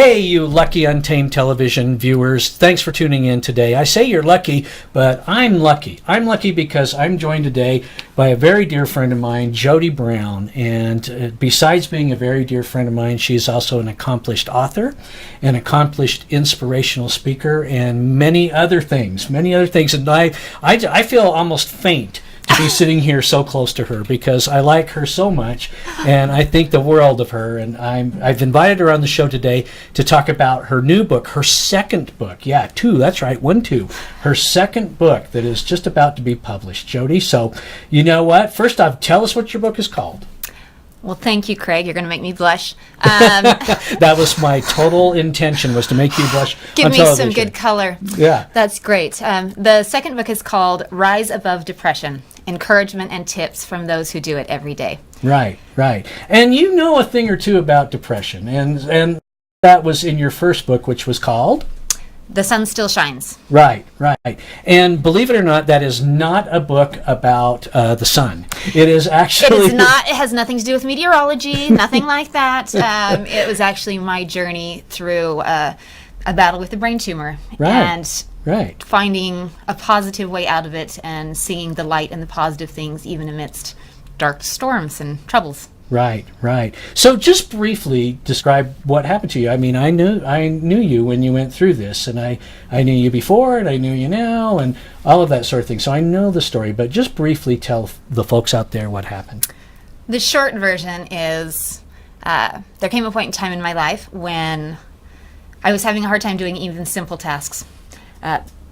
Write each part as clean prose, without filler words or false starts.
Hey, you lucky Untamed television viewers. Thanks for tuning in today. I say you're lucky, but I'm lucky. I'm lucky because I'm joined today by a very dear friend of mine, Jodi Brown. And besides being a very dear friend of mine, she's also an accomplished author, an accomplished inspirational speaker, and many other things. And I feel almost faint to be sitting here so close to her because I like her so much and I think the world of her. And I've invited her on the show today to talk about her new book, her second book. Yeah, two, that's right, 1-2. Her second book that is just about to be published, Jodi. So, you know what? First off, tell us what your book is called. Well, thank you, Craig. You're going to make me blush. That was my total intention, was to make you blush. Give me some good color. Yeah. That's great. The second book is called Rise Above Depression, Encouragement and Tips from Those Who Do It Every Day. Right. And you know a thing or two about depression, and that was in your first book, which was called? The Sun Still Shines. Right. And believe it or not, that is not a book about the sun. It is actually... It is not. It has nothing to do with meteorology, nothing like that. It was actually my journey through a battle with a brain tumor. Right. Finding a positive way out of it and seeing the light and the positive things even amidst dark storms and troubles. Right. So just briefly describe what happened to you. I mean, I knew you when you went through this, and I knew you before, and I knew you now, and all of that sort of thing. So I know the story, but just briefly tell the folks out there what happened. The short version is there came a point in time in my life when I was having a hard time doing even simple tasks.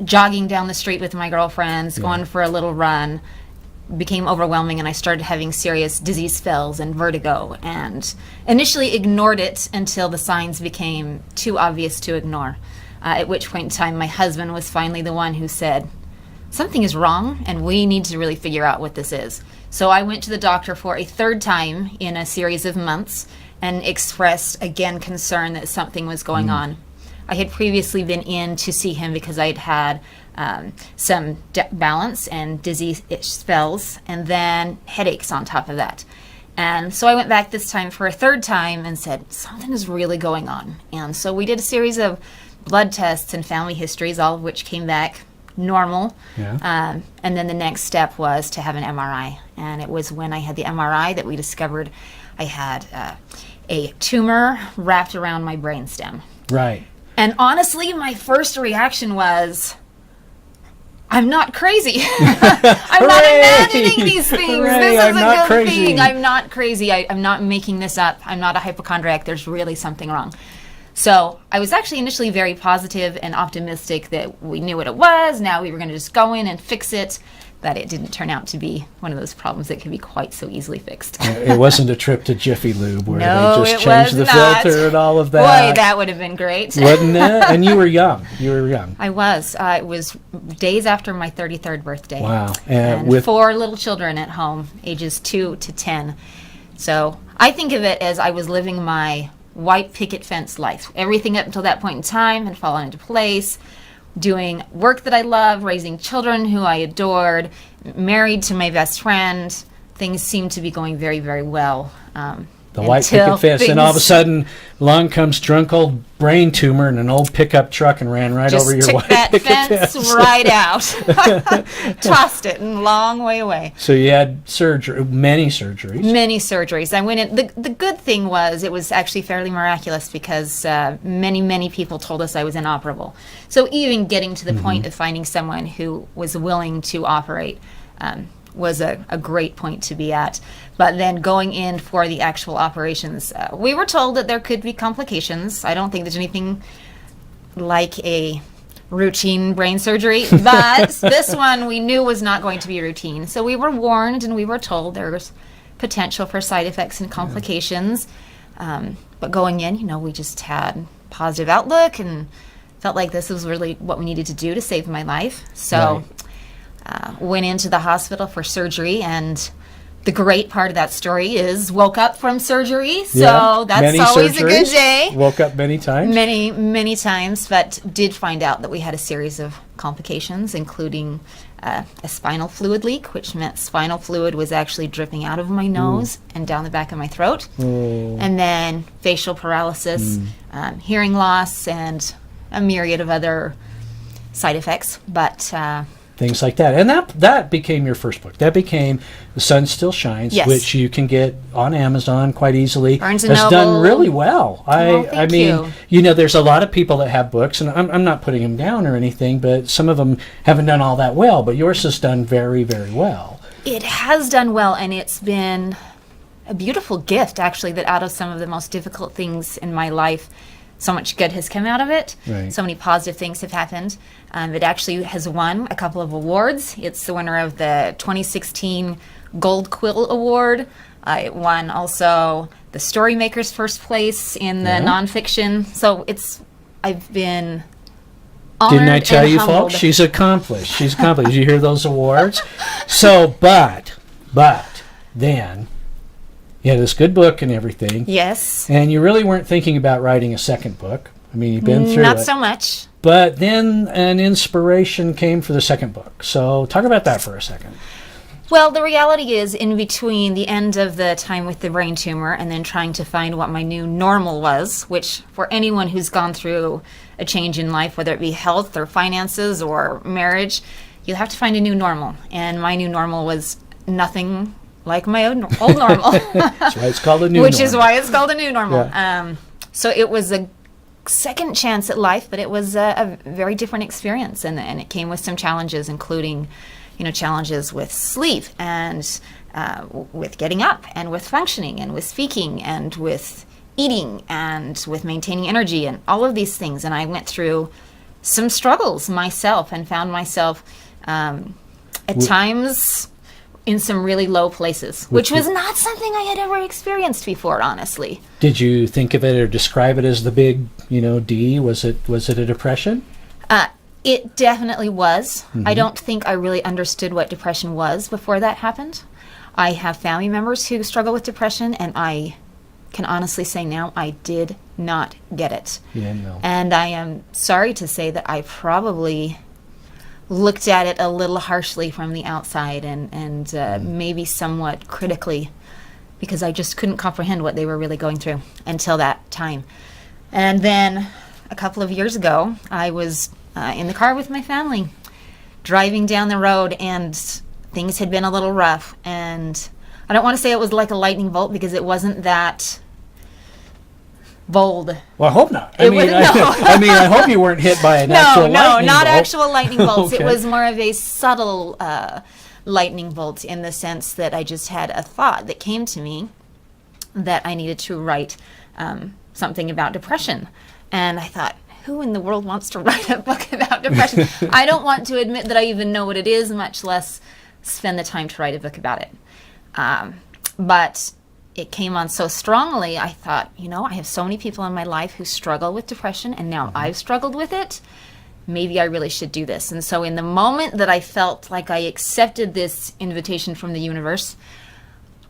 Jogging down the street with my girlfriends, going for a little run, became overwhelming, and I started having serious dizzy spells and vertigo, and initially ignored it until the signs became too obvious to ignore, at which point in time my husband was finally the one who said, something is wrong and we need to really figure out what this is. So I went to the doctor for a third time in a series of months and expressed again concern that something was going on. I had previously been in to see him because I had some balance and dizzy spells and then headaches on top of that. And so I went back this time for a third time and said, something is really going on. And so we did a series of blood tests and family histories, all of which came back normal. Yeah. And then the next step was to have an MRI. And it was when I had the MRI that we discovered I had a tumor wrapped around my brainstem. Right. And honestly, my first reaction was, I'm not crazy. I'm not imagining these things. Hooray, this is a good crazy. Thing. I'm not crazy. I'm not making this up. I'm not a hypochondriac. There's really something wrong. So I was actually initially very positive and optimistic that we knew what it was. Now we were going to just go in and fix it. But it didn't turn out to be one of those problems that can be quite so easily fixed. It wasn't a trip to Jiffy Lube where no, they just changed the filter and all of that. Boy, that would have been great. Wouldn't it? And you were young. I was. It was days after my 33rd birthday. Wow. And with 4 little children at home, ages 2 to 10. So I think of it as I was living my white picket fence life. Everything up until that point in time had fallen into place. Doing work that I love, raising children who I adored, married to my best friend. Things seemed to be going very, very well. The white picket fence, and all of a sudden, along comes drunk old brain tumor and an old pickup truck and ran right over your white picket fence. Just took that fence right out. Tossed it a long way away. So you had many surgeries. Many surgeries. I went in. The good thing was it was actually fairly miraculous because many people told us I was inoperable. So even getting to the point of finding someone who was willing to operate was a great point to be at. But then going in for the actual operations, we were told that there could be complications. I don't think there's anything like a routine brain surgery, but this one we knew was not going to be routine. So we were warned and we were told there was potential for side effects and complications. But going in, we just had positive outlook and felt like this was really what we needed to do to save my life. So went into the hospital for surgery, and the great part of that story is woke up from surgery, so that's always a good day. Woke up many times? Many times, but did find out that we had a series of complications, including a spinal fluid leak, which meant spinal fluid was actually dripping out of my nose and down the back of my throat. And then facial paralysis, hearing loss, and a myriad of other side effects. But things like that. And that became your first book. That became The Sun Still Shines, Yes. which you can get on Amazon quite easily. Barnes and It's Noble. done really well. Thank you. There's a lot of people that have books, and I'm not putting them down or anything, but some of them haven't done all that well, but yours has done very, very well. It has done well, and it's been a beautiful gift, actually, that out of some of the most difficult things in my life, so much good has come out of it. Right. So many positive things have happened. It actually has won a couple of awards. It's the winner of the 2016 Gold Quill Award. It won also the Storymaker's first place in the nonfiction. So I've been honored. Didn't I tell and you, humbled. folks? She's accomplished. She's accomplished. Did you hear those awards? So, but then you had this good book and everything. Yes. And you really weren't thinking about writing a second book. I mean, you've been through Not it. so much. But then an inspiration came for the second book. So talk about that for a second. Well, the reality is, in between the end of the time with the brain tumor and then trying to find what my new normal was, which for anyone who's gone through a change in life, whether it be health or finances or marriage, you have to find a new normal. And my new normal was nothing like my old normal. That's why it's called a new Which normal. is why it's called a new normal. Yeah. So it was a second chance at life, but it was a very different experience, and it came with some challenges, including, challenges with sleep and with getting up and with functioning and with speaking and with eating and with maintaining energy and all of these things. And I went through some struggles myself and found myself at times in some really low places, which was not something I had ever experienced before, honestly. Did you think of it or describe it as the big, D? Was it a depression? It definitely was. I don't think I really understood what depression was before that happened. I have family members who struggle with depression, and I can honestly say now I did not get it. Yeah, no. And I am sorry to say that I probably looked at it a little harshly from the outside and maybe somewhat critically, because I just couldn't comprehend what they were really going through until that time. And then a couple of years ago, I was in the car with my family, driving down the road, and things had been a little rough. And I don't want to say it was like a lightning bolt, because it wasn't that bold. Well, I hope not. It wouldn't- no. I hope you weren't hit by an actual lightning No, bolt. not actual lightning bolts. Okay. It was more of a subtle lightning bolt, in the sense that I just had a thought that came to me that I needed to write something about depression. And I thought, who in the world wants to write a book about depression? I don't want to admit that I even know what it is, much less spend the time to write a book about it. But it came on so strongly, I thought, I have so many people in my life who struggle with depression, and now I've struggled with it. Maybe I really should do this. And so in the moment that I felt like I accepted this invitation from the universe,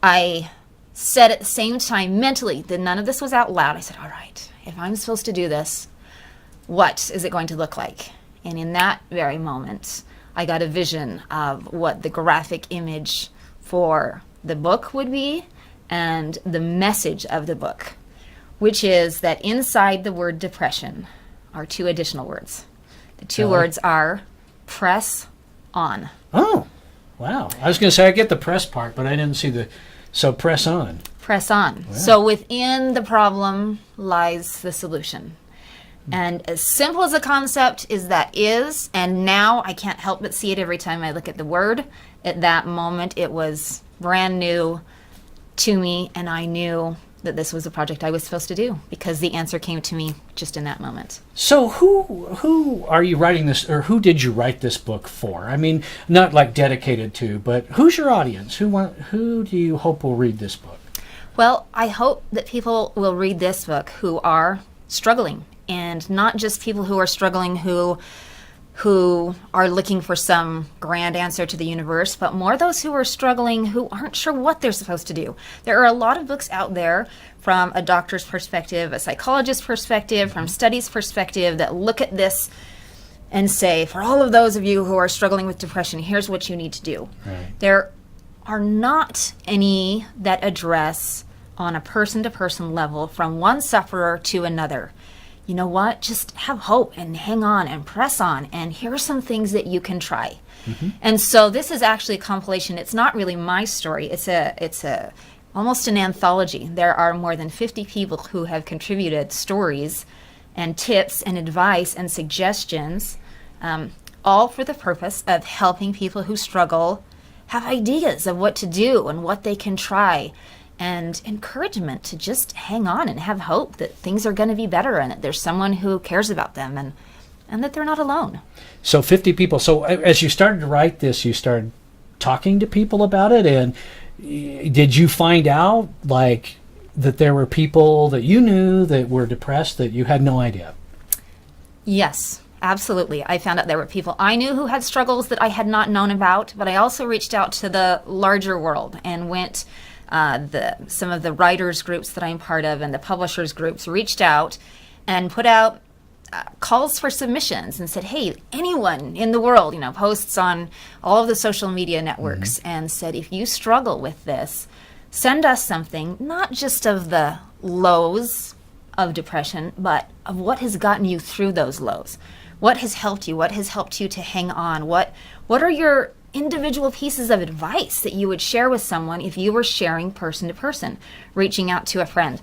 I said at the same time mentally, that none of this was out loud, I said, all right, if I'm supposed to do this, what is it going to look like? And in that very moment, I got a vision of what the graphic image for the book would be, and the message of the book, which is that inside the word depression are two additional words. The two words are press on. Oh, wow. I was going to say I get the press part, but I didn't see so press on. Press on. Wow. So within the problem lies the solution. And as simple as the concept is, and now I can't help but see it every time I look at the word. At that moment, it was brand new to me, and I knew that this was a project I was supposed to do, because the answer came to me just in that moment. So who are you writing this, or who did you write this book for? I mean, not like dedicated to, but who's your audience? Who do you hope will read this book? Well, I hope that people will read this book who are struggling, and not just people who are struggling who are looking for some grand answer to the universe, but more those who are struggling who aren't sure what they're supposed to do. There are a lot of books out there from a doctor's perspective, a psychologist's perspective, from studies' perspective, that look at this and say, for all of those of you who are struggling with depression, here's what you need to do. Right. There are not any that address on a person-to-person level from one sufferer to another. you know what? Just have hope and hang on and press on. And here are some things that you can try. And so this is actually a compilation. It's not really my story. It's a almost an anthology. There are more than 50 people who have contributed stories and tips and advice and suggestions, all for the purpose of helping people who struggle have ideas of what to do and what they can try, and encouragement to just hang on and have hope that things are going to be better and that there's someone who cares about them and that they're not alone. So 50 people. So as you started to write this, you started talking to people about it, and did you find out like that there were people that you knew that were depressed that you had no idea? Yes, absolutely. I found out there were people I knew who had struggles that I had not known about, but I also reached out to the larger world and went, some of the writers groups that I'm part of and the publishers groups reached out and put out calls for submissions and said, hey, anyone in the world, posts on all of the social media networks, and said, if you struggle with this, send us something, not just of the lows of depression, but of what has gotten you through those lows. What has helped you? What has helped you to hang on? What are your individual pieces of advice that you would share with someone if you were sharing person to person, reaching out to a friend?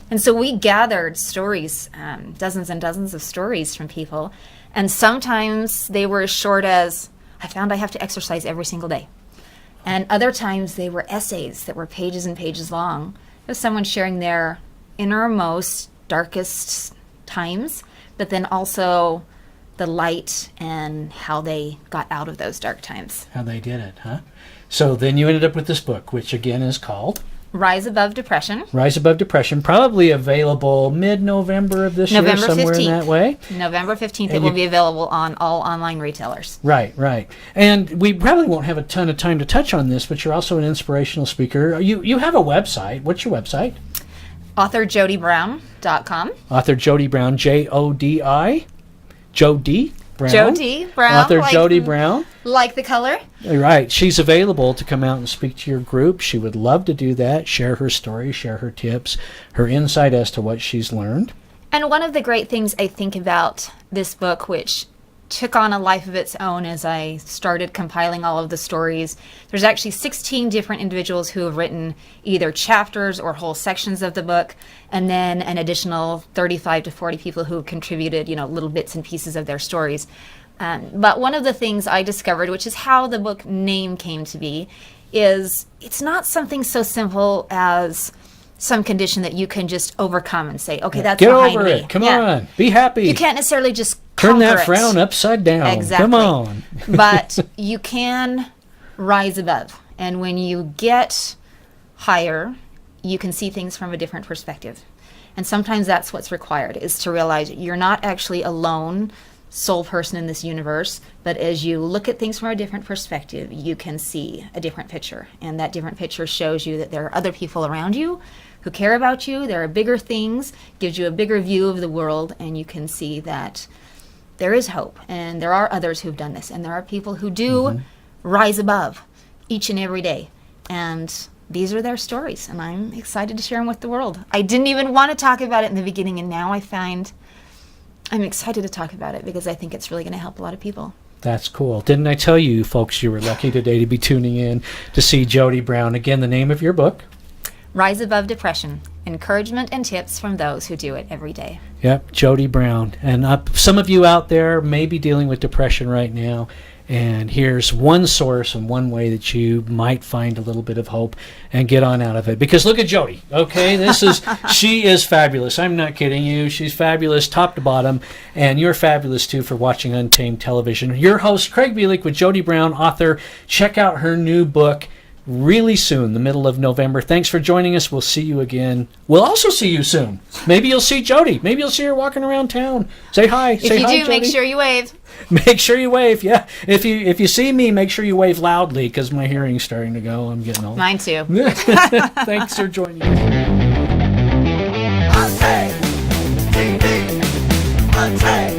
And so we gathered stories, dozens and dozens of stories from people. And sometimes they were as short as, I found I have to exercise every single day. And other times they were essays that were pages and pages long. It was someone sharing their innermost, darkest times, but then also the light and how they got out of those dark times. How they did it, huh? So then you ended up with this book, which again is called Rise Above Depression. Rise Above Depression, probably available mid-November of this November year, somewhere 15th. in that way. November 15th, it will be available on all online retailers. Right. And we probably won't have a ton of time to touch on this, but you're also an inspirational speaker. You have a website. What's your website? AuthorJodiBrown.com. Author Jodi Brown, Jodi. Jodi Brown. Jodi Brown. Author Jodi Brown. Like the color. Right. She's available to come out and speak to your group. She would love to do that, share her story, share her tips, her insight as to what she's learned. And one of the great things I think about this book, which took on a life of its own as I started compiling all of the stories, there's actually 16 different individuals who have written either chapters or whole sections of the book, and then an additional 35 to 40 people who have contributed, little bits and pieces of their stories. But one of the things I discovered, which is how the book name came to be, is it's not something so simple as some condition that you can just overcome and say, okay, that's Get behind over me. it. Come on. Be happy. You can't necessarily just turn that conquer it. frown upside down. Exactly. Come on. But you can rise above. And when you get higher, you can see things from a different perspective. And sometimes that's what's required, is to realize you're not actually a lone sole person in this universe, but as you look at things from a different perspective, you can see a different picture. And that different picture shows you that there are other people around you who care about you. There are bigger things, gives you a bigger view of the world, and you can see that there is hope. And there are others who've done this, and there are people who do rise above each and every day. And these are their stories, and I'm excited to share them with the world. I didn't even want to talk about it in the beginning, and now I find I'm excited to talk about it because I think it's really going to help a lot of people. That's cool. Didn't I tell you, folks, you were lucky today to be tuning in to see Jodi Brown. Again, the name of your book? Rise Above Depression, Encouragement and Tips from Those Who Do It Every Day. Yep, Jodi Brown. And some of you out there may be dealing with depression right now, and here's one source and one way that you might find a little bit of hope and get on out of it. Because look at Jodi, okay? She is fabulous. I'm not kidding you. She's fabulous top to bottom, and you're fabulous too for watching Untamed Television. Your host, Craig Bielik, with Jodi Brown, author. Check out her new book really soon, the middle of November. Thanks for joining us. We'll see you again. We'll also see you soon. Maybe you'll see Jodi. Maybe you'll see her walking around town. Say hi. If you do, make sure you wave. Make sure you wave, yeah. If you see me, make sure you wave loudly because my hearing's starting to go. I'm getting old. Mine too. Thanks for joining us. Untamed TV. Untamed.